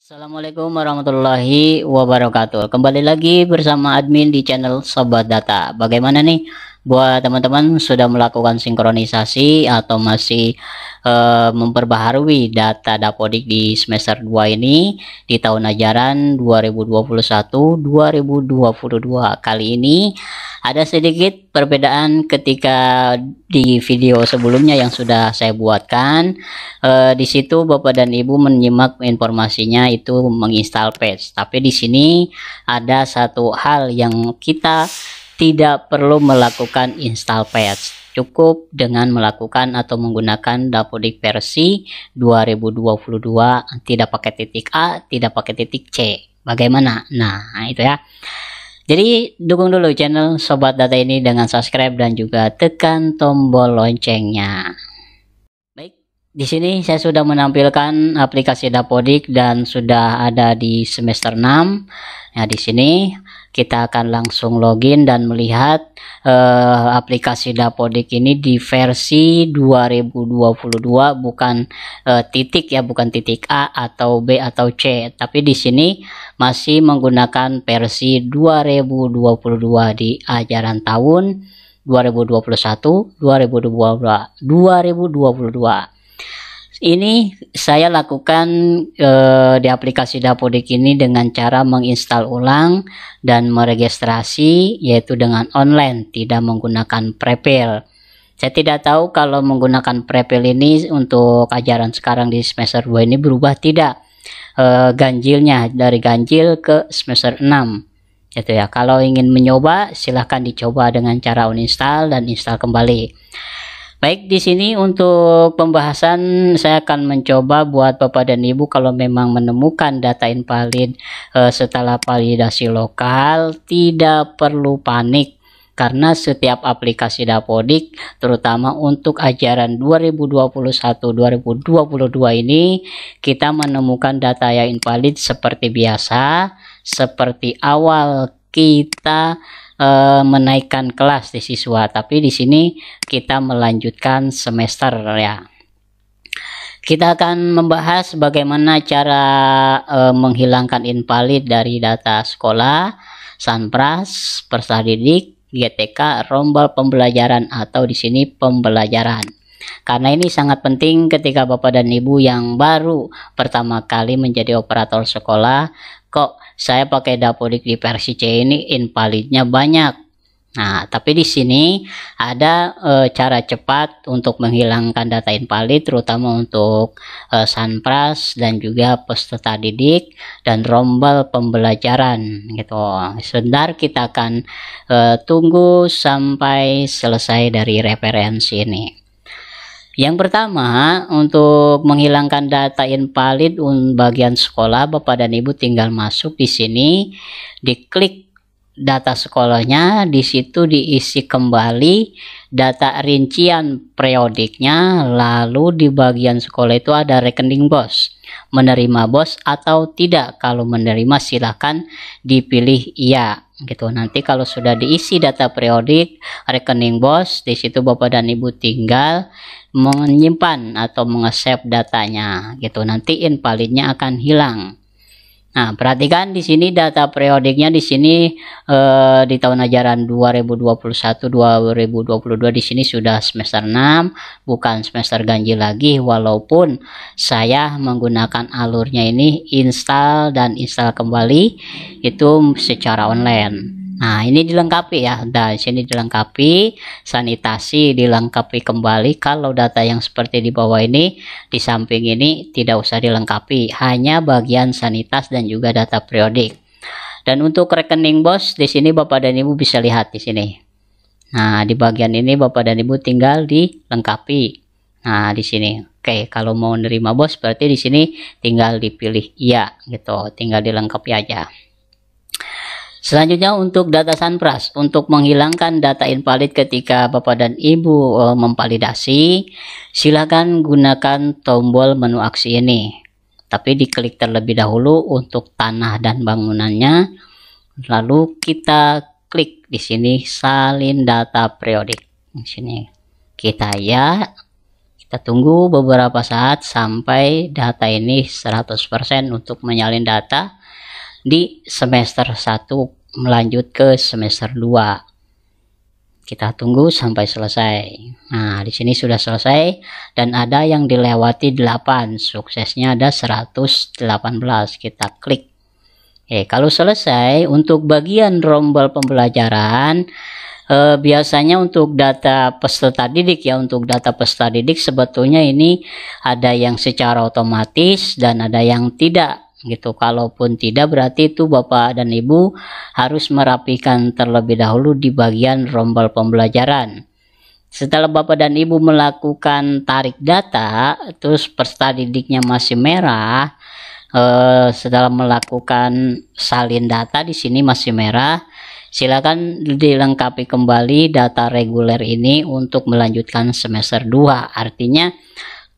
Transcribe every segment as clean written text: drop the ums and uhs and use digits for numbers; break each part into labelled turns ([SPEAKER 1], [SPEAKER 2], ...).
[SPEAKER 1] Assalamualaikum warahmatullahi wabarakatuh. Kembali lagi bersama admin di channel Sobat Data. Bagaimana nih buat teman-teman sudah melakukan sinkronisasi atau masih memperbaharui data Dapodik di semester 2 ini di tahun ajaran 2021-2022. Kali ini ada sedikit perbedaan ketika di video sebelumnya yang sudah saya buatkan. Di situ Bapak dan Ibu menyimak informasinya itu menginstal patch. Tapi di sini ada satu hal yang kita tidak perlu melakukan install patch. Cukup dengan melakukan atau menggunakan Dapodik versi 2022, tidak pakai titik A, tidak pakai titik C. Bagaimana? Nah, itu ya. Jadi dukung dulu channel Sobat Data ini dengan subscribe dan juga tekan tombol loncengnya. Baik, di sini saya sudah menampilkan aplikasi Dapodik dan sudah ada di semester 6. Nah, di sini kita akan langsung login dan melihat aplikasi Dapodik ini di versi 2022, bukan titik ya, bukan titik A atau B atau C, tapi di sini masih menggunakan versi 2022 di ajaran tahun 2021-2022. Ini saya lakukan di aplikasi Dapodik ini dengan cara menginstal ulang dan meregistrasi, yaitu dengan online, tidak menggunakan prepil. Saya tidak tahu kalau menggunakan prepil ini untuk ajaran sekarang di semester 2 ini berubah tidak ganjilnya dari ganjil ke semester 6 gitu ya. Kalau ingin mencoba silahkan dicoba dengan cara uninstall dan install kembali. Baik, di sini untuk pembahasan saya akan mencoba buat Bapak dan Ibu kalau memang menemukan data invalid setelah validasi lokal, tidak perlu panik karena setiap aplikasi Dapodik terutama untuk ajaran 2021-2022 ini kita menemukan data yang invalid seperti biasa, seperti awal kita menaikkan kelas di siswa, tapi di sini kita melanjutkan semester ya. Kita akan membahas bagaimana cara menghilangkan invalid dari data sekolah, Sanpras, Peserta Didik, GTK, rombal pembelajaran atau di sini pembelajaran. Karena ini sangat penting ketika Bapak dan Ibu yang baru pertama kali menjadi operator sekolah, kok saya pakai Dapodik di versi C ini invalidnya banyak. Nah, tapi di sini ada cara cepat untuk menghilangkan data invalid terutama untuk Sanpras dan juga peserta didik dan rombal pembelajaran gitu. Sebentar kita akan tunggu sampai selesai dari referensi ini. Yang pertama, untuk menghilangkan data invalid bagian sekolah, Bapak dan Ibu tinggal masuk di sini, diklik data sekolahnya, di situ diisi kembali data rincian periodiknya, lalu di bagian sekolah itu ada rekening BOS, menerima BOS atau tidak. Kalau menerima silahkan dipilih iya gitu. Nanti kalau sudah diisi data periodik rekening BOS, di situ Bapak dan Ibu tinggal menyimpan atau mengesave datanya gitu. Nanti invalidnya akan hilang. Nah, perhatikan di sini data periodiknya di sini di tahun ajaran 2021-2022 di sini sudah semester 6, bukan semester ganjil lagi, walaupun saya menggunakan alurnya ini install dan install kembali itu secara online. Nah, ini dilengkapi ya. Dan sini dilengkapi, sanitasi dilengkapi kembali. Kalau data yang seperti di bawah ini, di samping ini tidak usah dilengkapi, hanya bagian sanitas dan juga data periodik. Dan untuk rekening BOS di sini Bapak dan Ibu bisa lihat di sini. Nah, di bagian ini Bapak dan Ibu tinggal dilengkapi. Nah, di sini. Oke, kalau mau nerima BOS berarti di sini tinggal dipilih iya gitu, tinggal dilengkapi aja. Selanjutnya untuk data Sanpras, untuk menghilangkan data invalid ketika Bapak dan Ibu memvalidasi, silakan gunakan tombol menu aksi ini. Tapi diklik terlebih dahulu untuk tanah dan bangunannya, lalu kita klik di sini salin data periodik. Di sini kita ya, kita Kita tunggu beberapa saat sampai data ini 100% untuk menyalin data di semester 1 melanjut ke semester 2. Kita tunggu sampai selesai. Nah, di sini sudah selesai dan ada yang dilewati 8. Suksesnya ada 118. Kita klik. Kalau selesai untuk bagian rombel pembelajaran, biasanya untuk data peserta didik ya, untuk data peserta didik sebetulnya ini ada yang secara otomatis dan ada yang tidak gitu. Kalaupun tidak, berarti itu Bapak dan Ibu harus merapikan terlebih dahulu di bagian rombel pembelajaran. Setelah Bapak dan Ibu melakukan tarik data, terus peserta didiknya masih merah, setelah melakukan salin data di sini masih merah, silakan dilengkapi kembali data reguler ini untuk melanjutkan semester 2. Artinya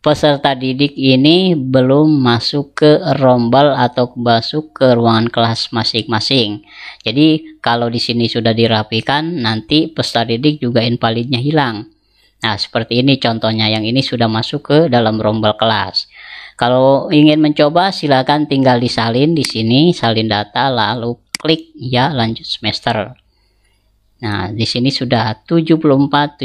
[SPEAKER 1] peserta didik ini belum masuk ke rombel atau masuk ke ruangan kelas masing-masing. Jadi kalau di sini sudah dirapikan, nanti peserta didik juga invalidnya hilang. Nah, seperti ini contohnya, yang ini sudah masuk ke dalam rombel kelas. Kalau ingin mencoba, silakan tinggal disalin di sini, salin data, lalu klik ya lanjut semester. Nah, di sini sudah 74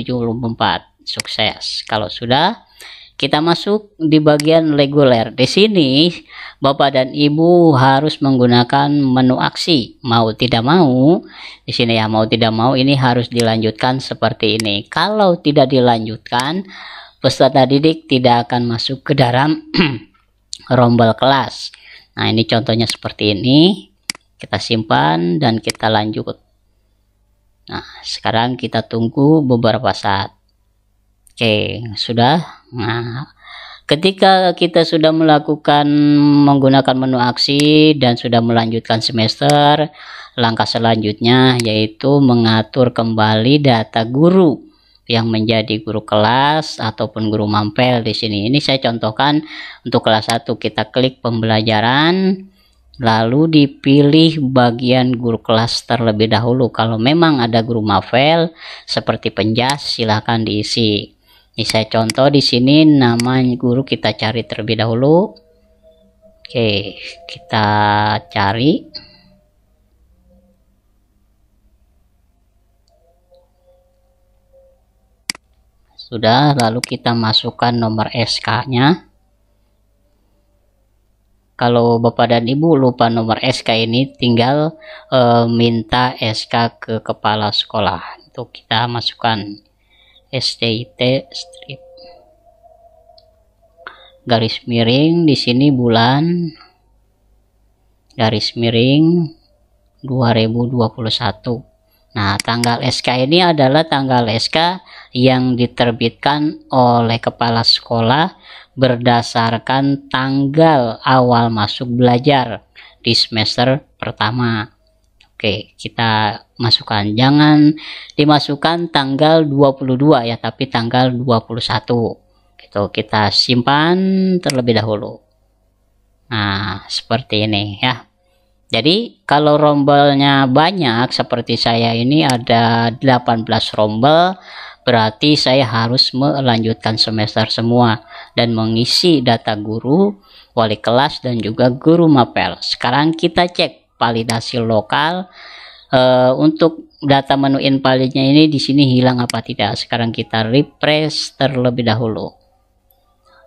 [SPEAKER 1] sukses. Kalau sudah, kita masuk di bagian reguler. Di sini Bapak dan Ibu harus menggunakan menu aksi. Mau tidak mau, di sini ya, mau tidak mau ini harus dilanjutkan seperti ini. Kalau tidak dilanjutkan, peserta didik tidak akan masuk ke dalam rombel kelas. Nah, ini contohnya seperti ini. Kita simpan dan kita lanjut. Nah, sekarang kita tunggu beberapa saat. Oke, sudah. Nah, ketika kita sudah menggunakan menu aksi dan sudah melanjutkan semester, langkah selanjutnya yaitu mengatur kembali data guru yang menjadi guru kelas ataupun guru mampel di sini. Ini saya contohkan untuk kelas 1, kita klik pembelajaran, lalu dipilih bagian guru kelas terlebih dahulu. Kalau memang ada guru mampel seperti penjas, silahkan diisi. Ini saya contoh di sini, nama guru kita cari terlebih dahulu. Oke, kita cari. Sudah, lalu kita masukkan nomor SK-nya. Kalau Bapak dan Ibu lupa nomor SK ini, tinggal minta SK ke kepala sekolah. Untuk kita masukkan STIT strip garis miring, di sini bulan garis miring 2021. Nah, tanggal SK ini adalah tanggal SK yang diterbitkan oleh kepala sekolah berdasarkan tanggal awal masuk belajar di semester pertama. Oke, kita masukkan. Jangan dimasukkan tanggal 22 ya, tapi tanggal 21. Gitu, kita simpan terlebih dahulu. Nah, seperti ini ya. Jadi kalau rombelnya banyak seperti saya ini ada 18 rombel, berarti saya harus melanjutkan semester semua dan mengisi data guru, wali kelas dan juga guru mapel. Sekarang kita cek validasi lokal. Untuk data menu invalidnya ini di sini hilang apa tidak. Sekarang kita refresh terlebih dahulu.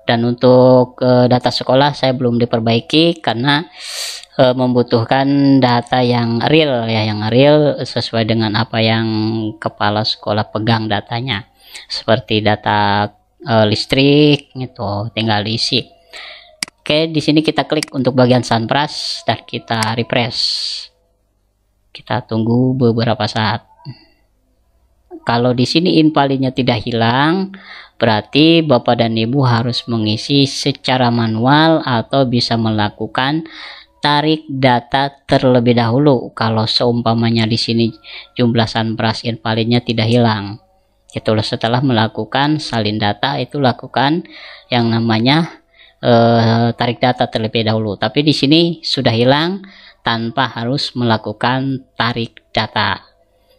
[SPEAKER 1] Dan untuk data sekolah saya belum diperbaiki karena membutuhkan data yang real ya, yang real sesuai dengan apa yang kepala sekolah pegang datanya, seperti data listrik gitu, tinggal diisi. Oke, di sini kita klik untuk bagian Sanpras dan kita refresh. Kita tunggu beberapa saat. Kalau di sini invalidnya tidak hilang, berarti Bapak dan Ibu harus mengisi secara manual atau bisa melakukan tarik data terlebih dahulu. Kalau seumpamanya di sini jumlah Sanpras invalidnya tidak hilang, itulah setelah melakukan salin data itu lakukan yang namanya tarik data terlebih dahulu. Tapi di sini sudah hilang tanpa harus melakukan tarik data.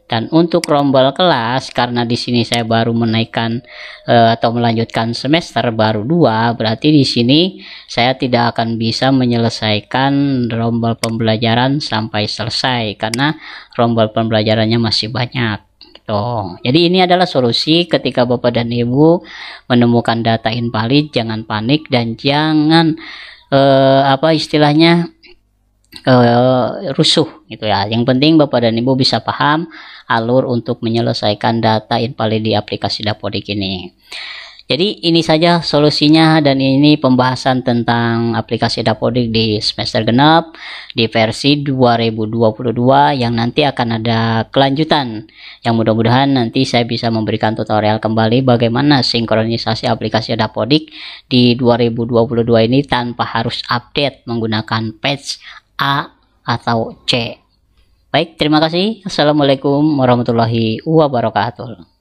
[SPEAKER 1] Dan untuk rombel kelas, karena di sini saya baru menaikkan atau melanjutkan semester baru 2, berarti di sini saya tidak akan bisa menyelesaikan rombel pembelajaran sampai selesai karena rombel pembelajarannya masih banyak. Jadi ini adalah solusi ketika Bapak dan Ibu menemukan data invalid. Jangan panik dan jangan rusuh gitu ya. Yang penting Bapak dan Ibu bisa paham alur untuk menyelesaikan data invalid di aplikasi Dapodik ini. Jadi ini saja solusinya, dan ini pembahasan tentang aplikasi Dapodik di semester genap di versi 2022 yang nanti akan ada kelanjutan, yang mudah-mudahan nanti saya bisa memberikan tutorial kembali bagaimana sinkronisasi aplikasi Dapodik di 2022 ini tanpa harus update menggunakan patch A atau C. Baik, terima kasih. Assalamualaikum warahmatullahi wabarakatuh.